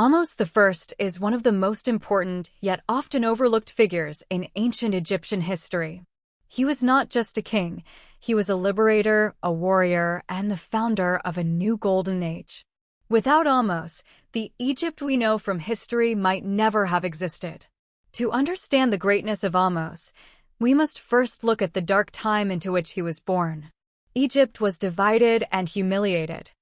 Ahmose I is one of the most important yet often overlooked figures in ancient Egyptian history. He was not just a king, he was a liberator, a warrior, and the founder of a new golden age. Without Ahmose, the Egypt we know from history might never have existed. To understand the greatness of Ahmose, we must first look at the dark time into which he was born. Egypt was divided and humiliated.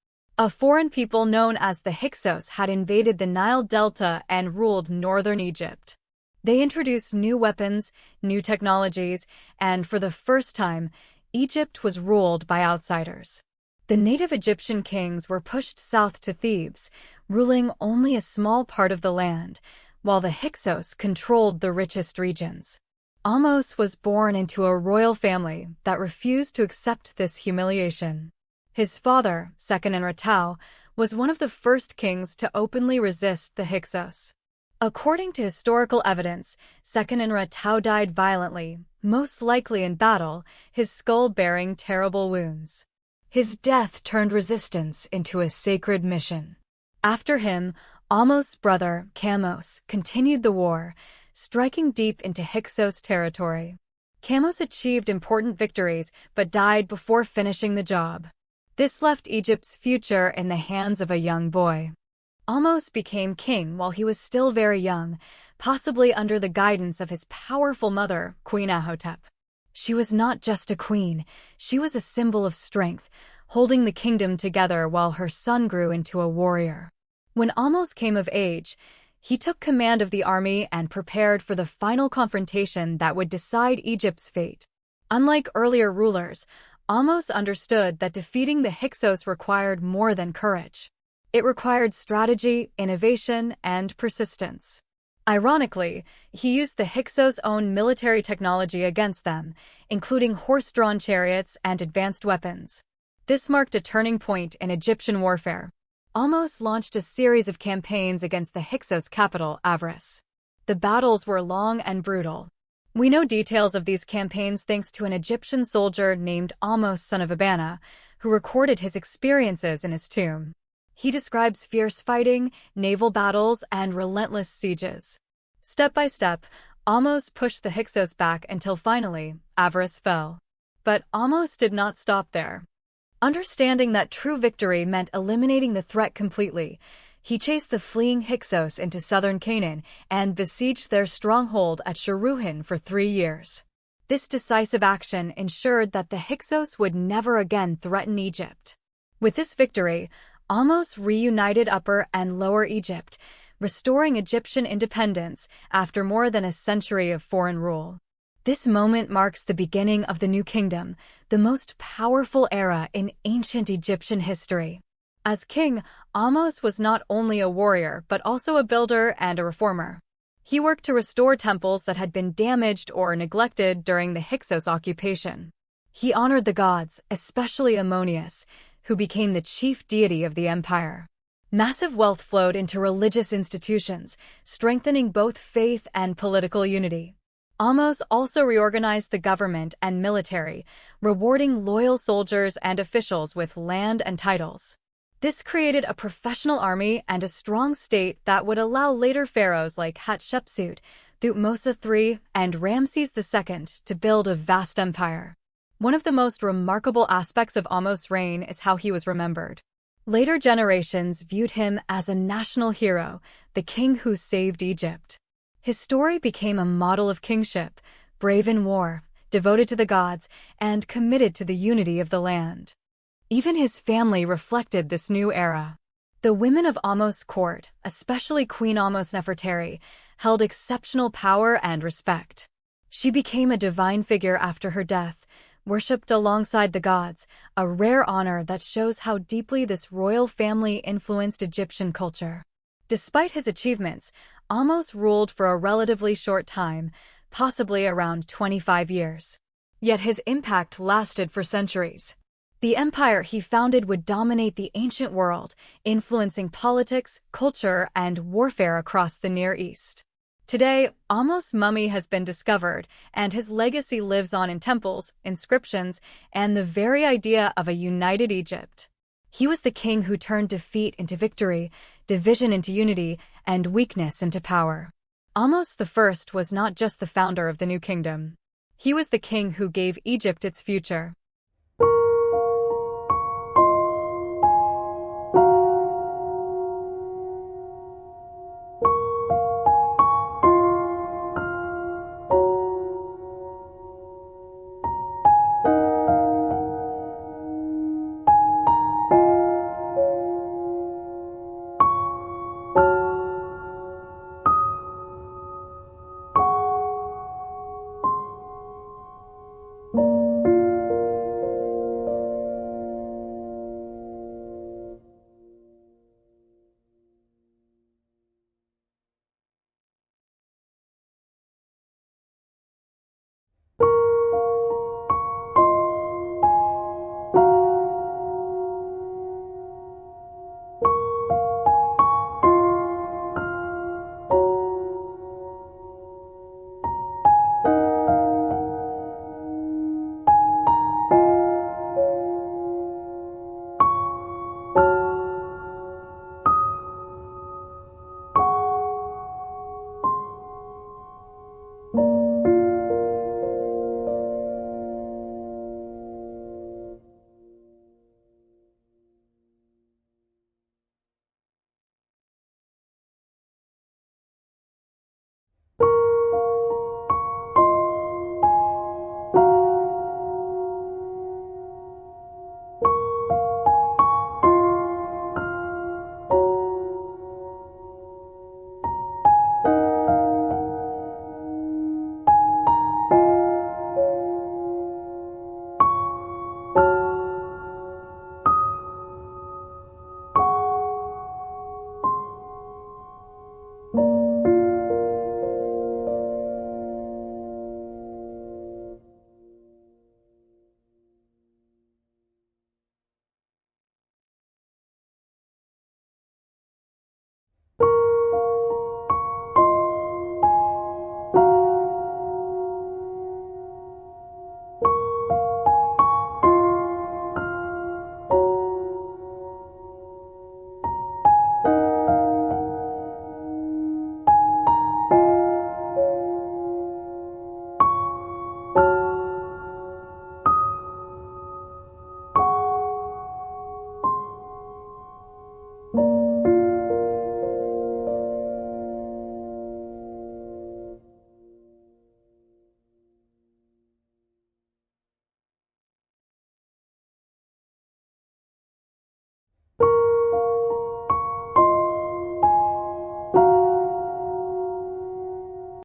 A foreign people known as the Hyksos had invaded the Nile Delta and ruled northern Egypt. They introduced new weapons, new technologies, and for the first time, Egypt was ruled by outsiders. The native Egyptian kings were pushed south to Thebes, ruling only a small part of the land, while the Hyksos controlled the richest regions. Ahmose was born into a royal family that refused to accept this humiliation. His father, Seqenenretau, was one of the first kings to openly resist the Hyksos. According to historical evidence, Seqenenretau died violently, most likely in battle, his skull bearing terrible wounds. His death turned resistance into a sacred mission. After him, Ahmose's brother, Kamose, continued the war, striking deep into Hyksos territory. Kamose achieved important victories but died before finishing the job. This left Egypt's future in the hands of a young boy. Ahmose became king while he was still very young, possibly under the guidance of his powerful mother, Queen Ahotep. She was not just a queen, she was a symbol of strength, holding the kingdom together while her son grew into a warrior. When Ahmose came of age, he took command of the army and prepared for the final confrontation that would decide Egypt's fate. Unlike earlier rulers, Ahmose understood that defeating the Hyksos required more than courage. It required strategy, innovation, and persistence. Ironically, he used the Hyksos' own military technology against them, including horse-drawn chariots and advanced weapons. This marked a turning point in Egyptian warfare. Ahmose launched a series of campaigns against the Hyksos capital, Avaris. The battles were long and brutal. We know details of these campaigns thanks to an Egyptian soldier named Ahmose, son of Abana, who recorded his experiences in his tomb. He describes fierce fighting, naval battles, and relentless sieges. Step by step, Ahmose pushed the Hyksos back until finally, Avaris fell. But Ahmose did not stop there. Understanding that true victory meant eliminating the threat completely, he chased the fleeing Hyksos into southern Canaan and besieged their stronghold at Sharuhin for 3 years. This decisive action ensured that the Hyksos would never again threaten Egypt. With this victory, Ahmose reunited Upper and Lower Egypt, restoring Egyptian independence after more than a century of foreign rule. This moment marks the beginning of the New Kingdom, the most powerful era in ancient Egyptian history. As king, Ahmose was not only a warrior but also a builder and a reformer. He worked to restore temples that had been damaged or neglected during the Hyksos occupation. He honored the gods, especially Ammonius, who became the chief deity of the empire. Massive wealth flowed into religious institutions, strengthening both faith and political unity. Ahmose also reorganized the government and military, rewarding loyal soldiers and officials with land and titles. This created a professional army and a strong state that would allow later pharaohs like Hatshepsut, Thutmose III, and Ramses II to build a vast empire. One of the most remarkable aspects of Ahmose's reign is how he was remembered. Later generations viewed him as a national hero, the king who saved Egypt. His story became a model of kingship, brave in war, devoted to the gods, and committed to the unity of the land. Even his family reflected this new era. The women of Ahmose's court, especially Queen Ahmose Nefertari, held exceptional power and respect. She became a divine figure after her death, worshipped alongside the gods, a rare honor that shows how deeply this royal family influenced Egyptian culture. Despite his achievements, Ahmose ruled for a relatively short time, possibly around 25 years. Yet his impact lasted for centuries. The empire he founded would dominate the ancient world, influencing politics, culture, and warfare across the Near East. Today, Ahmose's mummy has been discovered, and his legacy lives on in temples, inscriptions, and the very idea of a united Egypt. He was the king who turned defeat into victory, division into unity, and weakness into power. Ahmose I was not just the founder of the new kingdom. He was the king who gave Egypt its future.